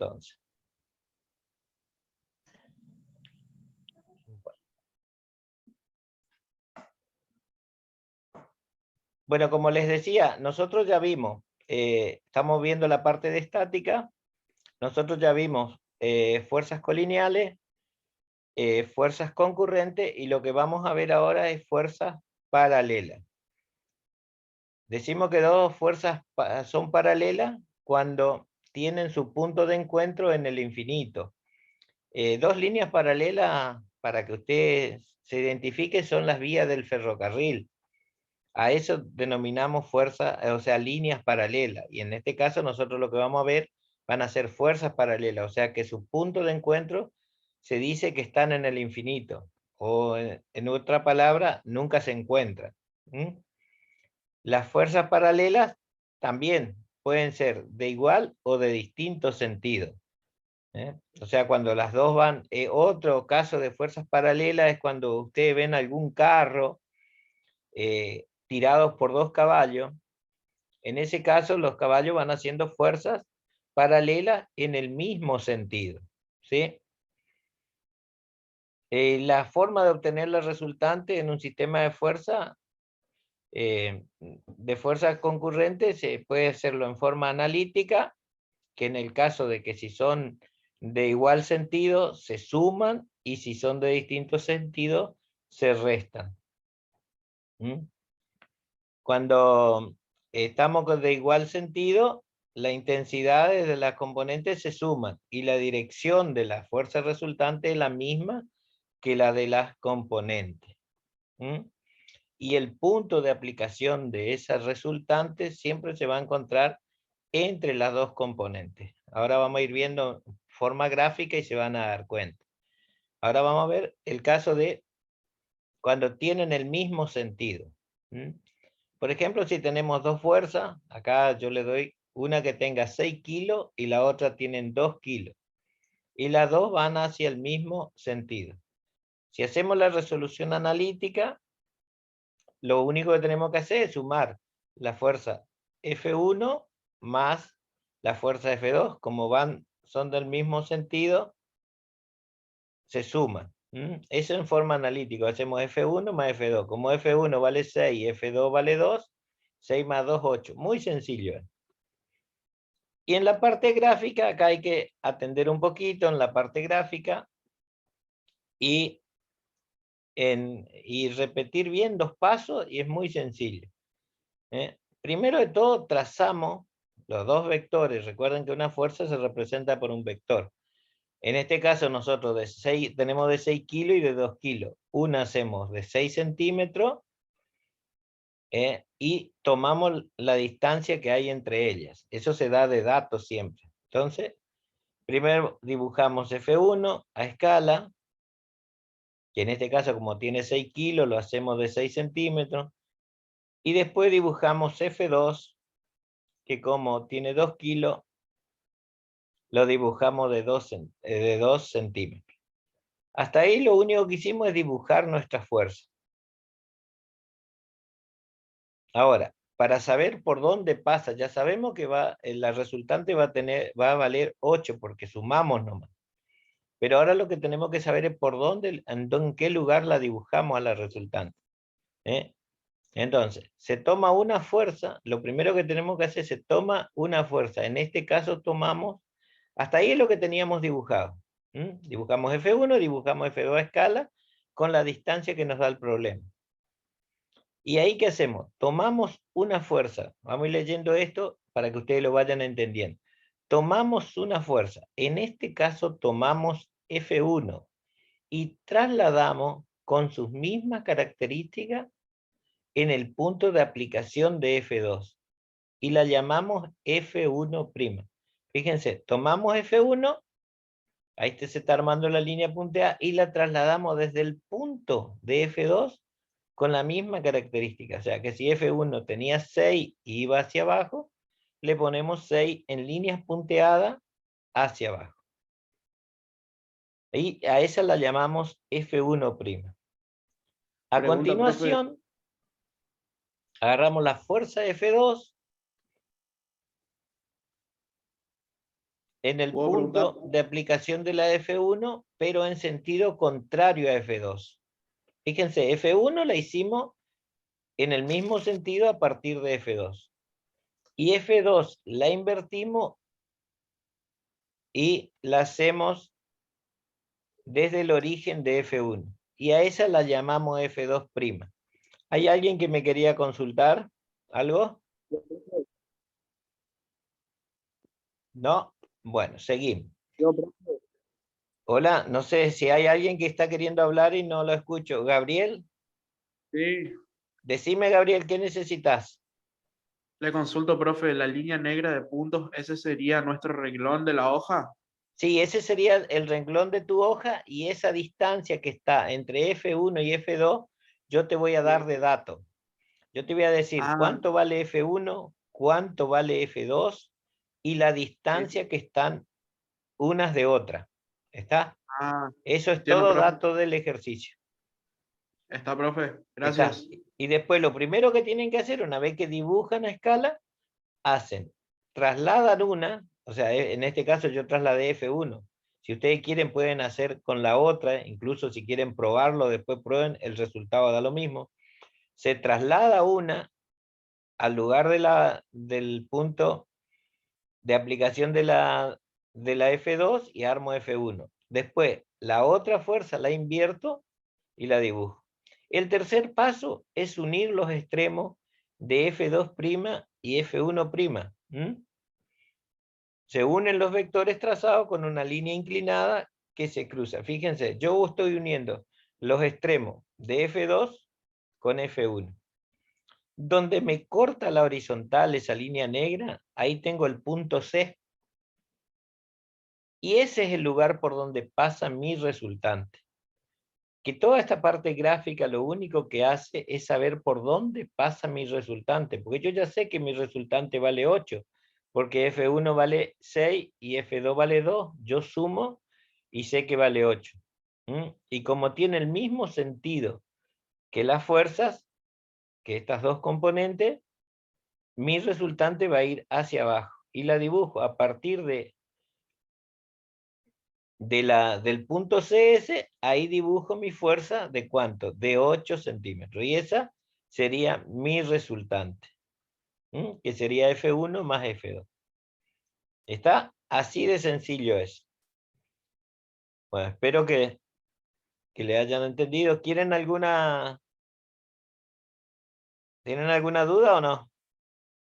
entonces. Bueno, como les decía, nosotros ya vimos, estamos viendo la parte de estática, nosotros ya vimos fuerzas colineales, fuerzas concurrentes, y lo que vamos a ver ahora es fuerzas paralelas. Decimos que dos fuerzas son paralelas cuando tienen su punto de encuentro en el infinito. Dos líneas paralelas, para que usted se identifique, son las vías del ferrocarril. A eso denominamos fuerza, o sea, líneas paralelas. Y en este caso nosotros lo que vamos a ver van a ser fuerzas paralelas, o sea que su punto de encuentro se dice que están en el infinito, o en otra palabra, nunca se encuentran. Las fuerzas paralelas también pueden ser de igual o de distinto sentido. O sea, cuando las dos van, otro caso de fuerzas paralelas es cuando ustedes ven algún carro tirados por dos caballos. En ese caso, los caballos van haciendo fuerzas paralelas en el mismo sentido, ¿sí? La forma de obtener la resultante en un sistema de fuerza concurrente, se puede hacerlo en forma analítica, que en el caso de que si son de igual sentido, se suman, y si son de distinto sentido, se restan. Cuando estamos de igual sentido, la intensidad de las componentes se suman, y la dirección de la fuerza resultante es la misma que la de las componentes. Y el punto de aplicación de esas resultantes siempre se va a encontrar entre las dos componentes. Ahora vamos a ir viendo forma gráfica y se van a dar cuenta. Ahora vamos a ver el caso de cuando tienen el mismo sentido. Por ejemplo, si tenemos dos fuerzas, acá yo le doy una que tenga 6 kilos y la otra tienen 2 kilos. Y las dos van hacia el mismo sentido. Si hacemos la resolución analítica, lo único que tenemos que hacer es sumar la fuerza F1 más la fuerza F2. Como son del mismo sentido, se suman. Eso en forma analítica. Hacemos F1 más F2. Como F1 vale 6, F2 vale 2, 6 más 2, 8. Muy sencillo. Y en la parte gráfica, acá hay que atender un poquito en la parte gráfica y repetir bien 2 pasos, y es muy sencillo. Primero de todo, trazamos los dos vectores. Recuerden que una fuerza se representa por un vector. En este caso nosotros tenemos de 6 kilos y de 2 kilos. Una hacemos de 6 centímetros y tomamos la distancia que hay entre ellas. Eso se da de datos siempre. Entonces, primero dibujamos F1 a escala, que en este caso, como tiene 6 kilos, lo hacemos de 6 centímetros. Y después dibujamos F2, que como tiene 2 kilos, lo dibujamos de 2 centímetros. Hasta ahí lo único que hicimos es dibujar nuestra fuerza. Ahora, para saber por dónde pasa, ya sabemos que la resultante va a valer 8 porque sumamos nomás. Pero ahora lo que tenemos que saber es por dónde, en qué lugar la dibujamos a la resultante. Entonces, se toma una fuerza, lo primero que tenemos que hacer, se toma una fuerza. En este caso tomamos, hasta ahí es lo que teníamos dibujado. Dibujamos F1, dibujamos F2 a escala, con la distancia que nos da el problema. ¿Y ahí qué hacemos? Tomamos una fuerza. Vamos a ir leyendo esto para que ustedes lo vayan entendiendo. Tomamos una fuerza. En este caso tomamos F1 y trasladamos con sus mismas características en el punto de aplicación de F2. Y la llamamos F1'. Fíjense, tomamos F1, ahí se está armando la línea punteada, y la trasladamos desde el punto de F2 con la misma característica. O sea que si F1 tenía 6 y iba hacia abajo, le ponemos 6 en líneas punteadas hacia abajo. Y a esa la llamamos F1'. A continuación, agarramos la fuerza F2 en el ¿Puedo preguntar? punto de aplicación de la F1, pero en sentido contrario a F2. Fíjense, F1 la hicimos en el mismo sentido a partir de F2. Y F2 la invertimos y la hacemos desde el origen de F1. Y a esa la llamamos F2'. ¿Hay alguien que me quería consultar algo? ¿No? Bueno, seguimos. Yo, profe. Hola, no sé si hay alguien que está queriendo hablar y no lo escucho. Gabriel, Sí, decime, Gabriel, ¿qué necesitas? le consulto, profe, la línea negra de puntos, ¿ese sería nuestro renglón de la hoja? Sí, ese sería el renglón de tu hoja y esa distancia que está entre F1 y F2, yo te voy a dar de dato. Yo te voy a decir Ah, cuánto vale F1, cuánto vale F2 y la sí. distancia que están unas de otra. ¿Está? Ah, Eso es entiendo, todo profe. dato del ejercicio. Está, profe. ¿Está? Gracias. Y después lo primero que tienen que hacer, una vez que dibujan a escala, hacen, trasladan una, o sea, en este caso yo trasladé F1. Si ustedes quieren pueden hacer con la otra, incluso si quieren probarlo, después prueben, el resultado da lo mismo. Se traslada una al lugar del punto de aplicación de la F2 y armo F1. Después, la otra fuerza la invierto y la dibujo. El tercer paso es unir los extremos de F2' y F1'. Se unen los vectores trazados con una línea inclinada que se cruza. Fíjense, yo estoy uniendo los extremos de F2 con F1. Donde me corta la horizontal esa línea negra, ahí tengo el punto C. Y ese es el lugar por donde pasa mi resultante. Que toda esta parte gráfica lo único que hace es saber por dónde pasa mi resultante. Porque yo ya sé que mi resultante vale 8. Porque F1 vale 6 y F2 vale 2. Yo sumo y sé que vale 8. Y como tiene el mismo sentido que las fuerzas, que estas dos componentes, mi resultante va a ir hacia abajo. Y la dibujo a partir del punto CS, ahí dibujo mi fuerza de ¿cuánto? De 8 centímetros. Y esa sería mi resultante, que sería F1 más F2. ¿Está? Así de sencillo es. Bueno, espero que le hayan entendido. ¿Tienen alguna duda o no?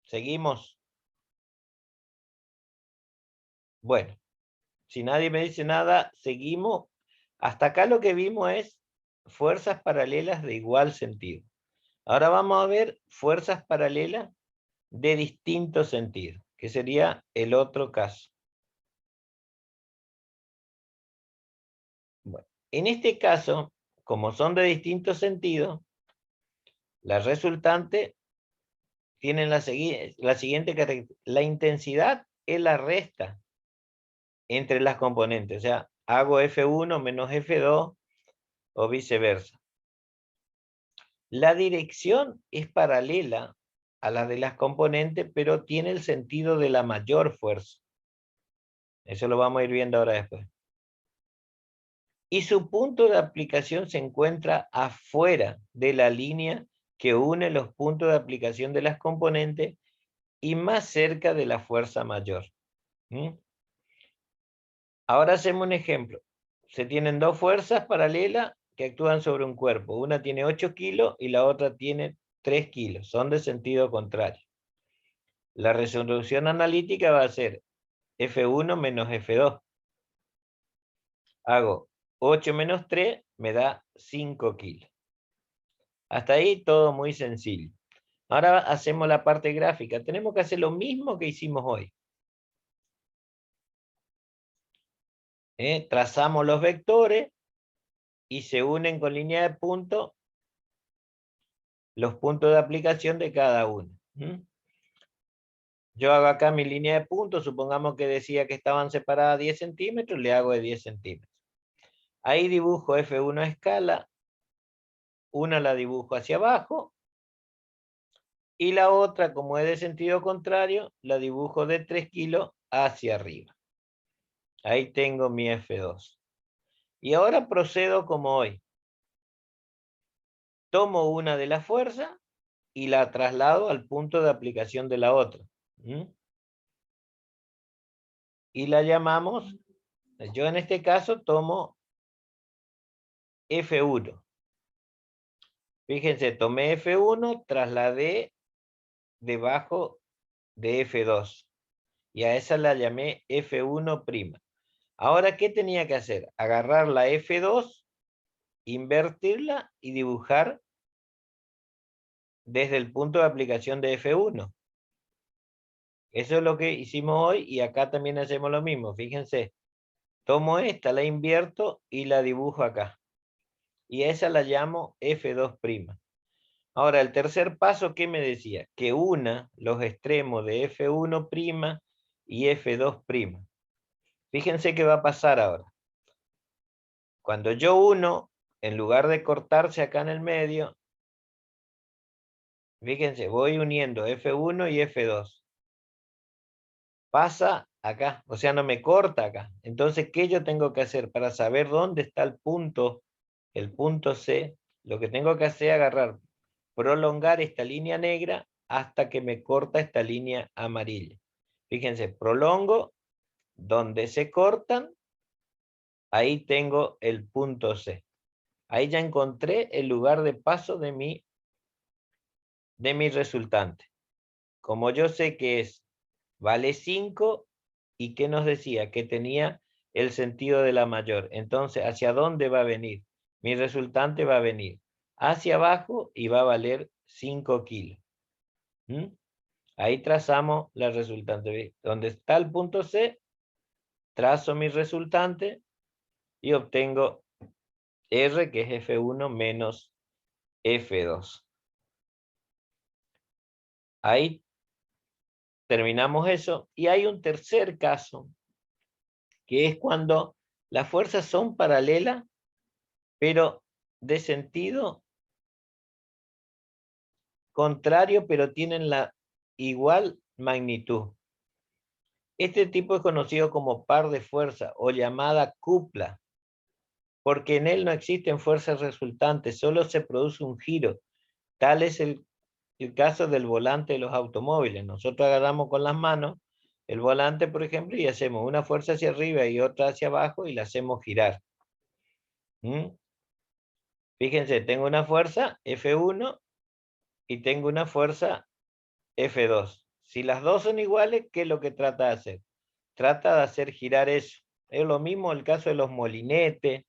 Seguimos. Bueno, si nadie me dice nada, seguimos. Hasta acá lo que vimos es fuerzas paralelas de igual sentido. Ahora vamos a ver fuerzas paralelas de distinto sentido, que sería el otro caso. Bueno, en este caso, como son de distinto sentido, la resultante tiene la siguiente característica. La intensidad es la resta entre las componentes. O sea, hago F1 menos F2 o viceversa. La dirección es paralela a la de las componentes, pero tiene el sentido de la mayor fuerza. Eso lo vamos a ir viendo ahora después. Y su punto de aplicación se encuentra afuera de la línea que une los puntos de aplicación de las componentes y más cerca de la fuerza mayor. Ahora hacemos un ejemplo. Se tienen dos fuerzas paralelas que actúan sobre un cuerpo. Una tiene 8 kilos y la otra tiene 3 kilos. Son de sentido contrario. La resolución analítica va a ser F1 menos F2. Hago 8 menos 3, me da 5 kilos. Hasta ahí todo muy sencillo. Ahora hacemos la parte gráfica. Tenemos que hacer lo mismo que hicimos hoy. Trazamos los vectores y se unen con línea de punto los puntos de aplicación de cada uno. Yo hago acá mi línea de puntos, supongamos que decía que estaban separadas 10 centímetros, le hago de 10 centímetros. Ahí dibujo F1 a escala, una la dibujo hacia abajo, y la otra, como es de sentido contrario, la dibujo de 3 kilos hacia arriba. Ahí tengo mi F2. Y ahora procedo como hoy. Tomo una de las fuerzas y la traslado al punto de aplicación de la otra. Y la llamamos, yo en este caso tomo F1. Fíjense, tomé F1, trasladé debajo de F2. Y a esa la llamé F1'. Ahora, ¿qué tenía que hacer? Agarrar la F2, invertirla y dibujar desde el punto de aplicación de F1. Eso es lo que hicimos hoy y acá también hacemos lo mismo. Fíjense, tomo esta, la invierto y la dibujo acá. Y a esa la llamo F2'. Ahora, el tercer paso, ¿qué me decía? Que una los extremos de F1' y F2'. Fíjense qué va a pasar ahora. Cuando yo uno, en lugar de cortarse acá en el medio, fíjense, voy uniendo F1 y F2. Pasa acá, o sea, no me corta acá. Entonces, ¿qué yo tengo que hacer? Para saber dónde está el punto C, lo que tengo que hacer es agarrar, prolongar esta línea negra hasta que me corta esta línea amarilla. Fíjense, prolongo, donde se cortan, ahí tengo el punto C. Ahí ya encontré el lugar de paso de mi resultante. Como yo sé que vale 5, ¿y qué nos decía? Que tenía el sentido de la mayor. Entonces, ¿hacia dónde va a venir? Mi resultante va a venir hacia abajo y va a valer 5 kilos. Ahí trazamos la resultante. Donde está el punto C, trazo mi resultante y obtengo R, que es F1 menos F2. Ahí terminamos eso. Y hay un tercer caso, que es cuando las fuerzas son paralelas, pero de sentido contrario, pero tienen la igual magnitud. Este tipo es conocido como par de fuerza o llamada cupla, porque en él no existen fuerzas resultantes, solo se produce un giro. Tal es el caso del volante de los automóviles. Nosotros agarramos con las manos el volante, por ejemplo, y hacemos una fuerza hacia arriba y otra hacia abajo y la hacemos girar. Fíjense, tengo una fuerza F1 y tengo una fuerza F2. Si las dos son iguales, ¿qué es lo que trata de hacer? Trata de hacer girar eso. Es lo mismo el caso de los molinetes.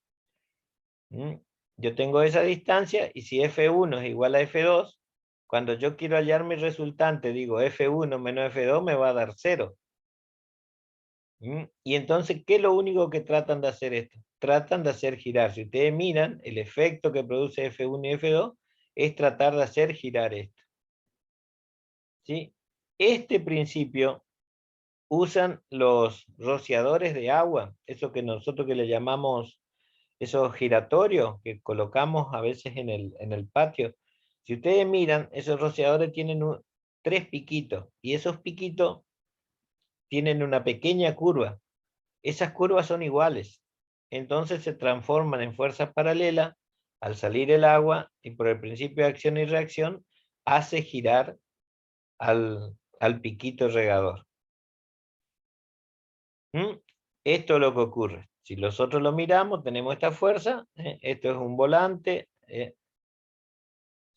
Yo tengo esa distancia y si F1 es igual a F2, cuando yo quiero hallar mi resultante, digo F1 menos F2 me va a dar 0. Y entonces, ¿qué es lo único que tratan de hacer esto? Tratan de hacer girar. Si ustedes miran, el efecto que produce F1 y F2 es tratar de hacer girar esto. ¿Sí? Este principio usan los rociadores de agua, eso que nosotros que le llamamos esos giratorios que colocamos a veces en el patio. Si ustedes miran, esos rociadores tienen 3 piquitos y esos piquitos tienen una pequeña curva. Esas curvas son iguales. Entonces se transforman en fuerzas paralelas al salir el agua y por el principio de acción y reacción hace girar al piquito regador. Esto es lo que ocurre. Si nosotros lo miramos, tenemos esta fuerza. Esto es un volante.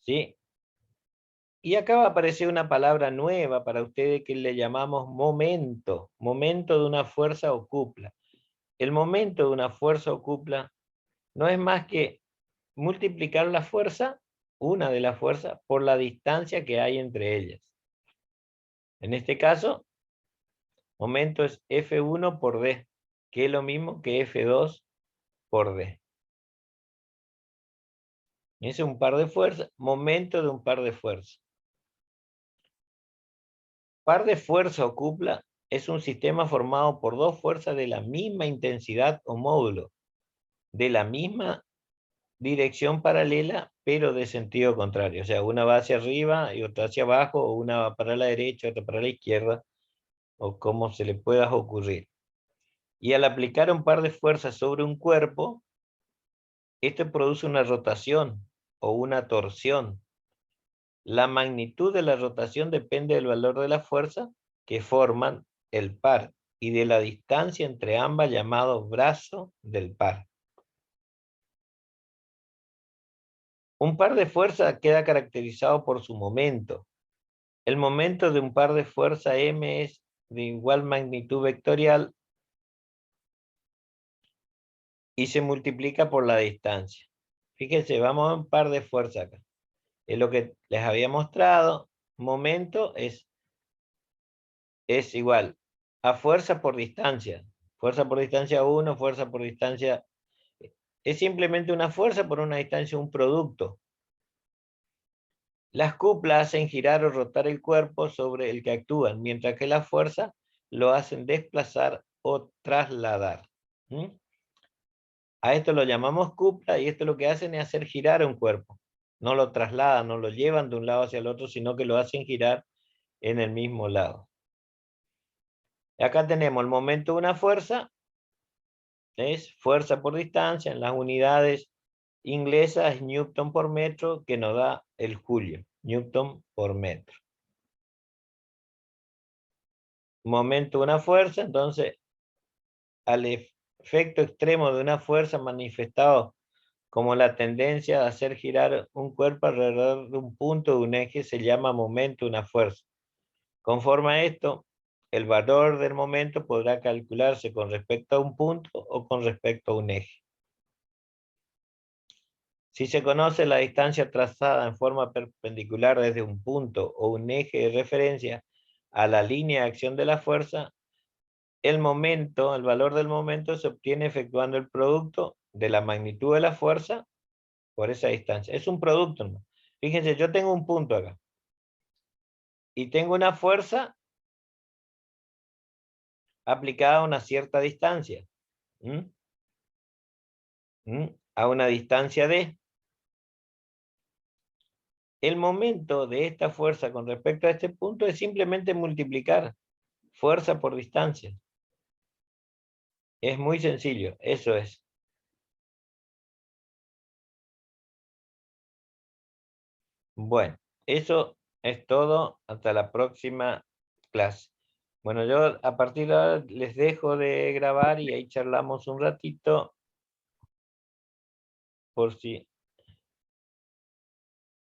¿Sí? Y acá va a aparecer una palabra nueva para ustedes que le llamamos momento. Momento de una fuerza o cupla. El momento de una fuerza o cupla no es más que multiplicar la fuerza, una de las fuerzas, por la distancia que hay entre ellas. En este caso, momento es F1 por D, que es lo mismo que F2 por D. Es un par de fuerzas, momento de un par de fuerzas. Par de fuerza o cupla es un sistema formado por dos fuerzas de la misma intensidad o módulo, de la misma dirección paralela, pero de sentido contrario. O sea, una va hacia arriba y otra hacia abajo, o una va para la derecha, otra para la izquierda, o como se le pueda ocurrir. Y al aplicar un par de fuerzas sobre un cuerpo, esto produce una rotación o una torsión. La magnitud de la rotación depende del valor de la fuerza que forman el par y de la distancia entre ambas, llamado brazo del par. Un par de fuerzas queda caracterizado por su momento. El momento de un par de fuerza M es de igual magnitud vectorial y se multiplica por la distancia. Fíjense, vamos a un par de fuerzas acá. Es lo que les había mostrado. Momento es igual a fuerza por distancia. Fuerza por distancia 1, fuerza por distancia... Es simplemente una fuerza por una distancia, un producto. Las cuplas hacen girar o rotar el cuerpo sobre el que actúan, mientras que las fuerzas lo hacen desplazar o trasladar. A esto lo llamamos cupla y esto lo que hacen es hacer girar un cuerpo. No lo trasladan, no lo llevan de un lado hacia el otro, sino que lo hacen girar en el mismo lado. Acá tenemos el momento de una fuerza, es fuerza por distancia, en las unidades inglesas es Newton por metro, que nos da el julio, Newton por metro. Momento de una fuerza, entonces al efecto extremo de una fuerza manifestado como la tendencia de hacer girar un cuerpo alrededor de un punto de un eje se llama momento de una fuerza. Conforme a esto, el valor del momento podrá calcularse con respecto a un punto o con respecto a un eje. Si se conoce la distancia trazada en forma perpendicular desde un punto o un eje de referencia a la línea de acción de la fuerza, el valor del momento se obtiene efectuando el producto de la magnitud de la fuerza por esa distancia. Es un producto, ¿no? Fíjense, yo tengo un punto acá. Y tengo una fuerza aplicada a una cierta distancia. A una distancia D. El momento de esta fuerza con respecto a este punto es simplemente multiplicar fuerza por distancia. Es muy sencillo, eso es. Bueno, eso es todo. Hasta la próxima clase. Bueno, yo a partir de ahora les dejo de grabar y ahí charlamos un ratito por si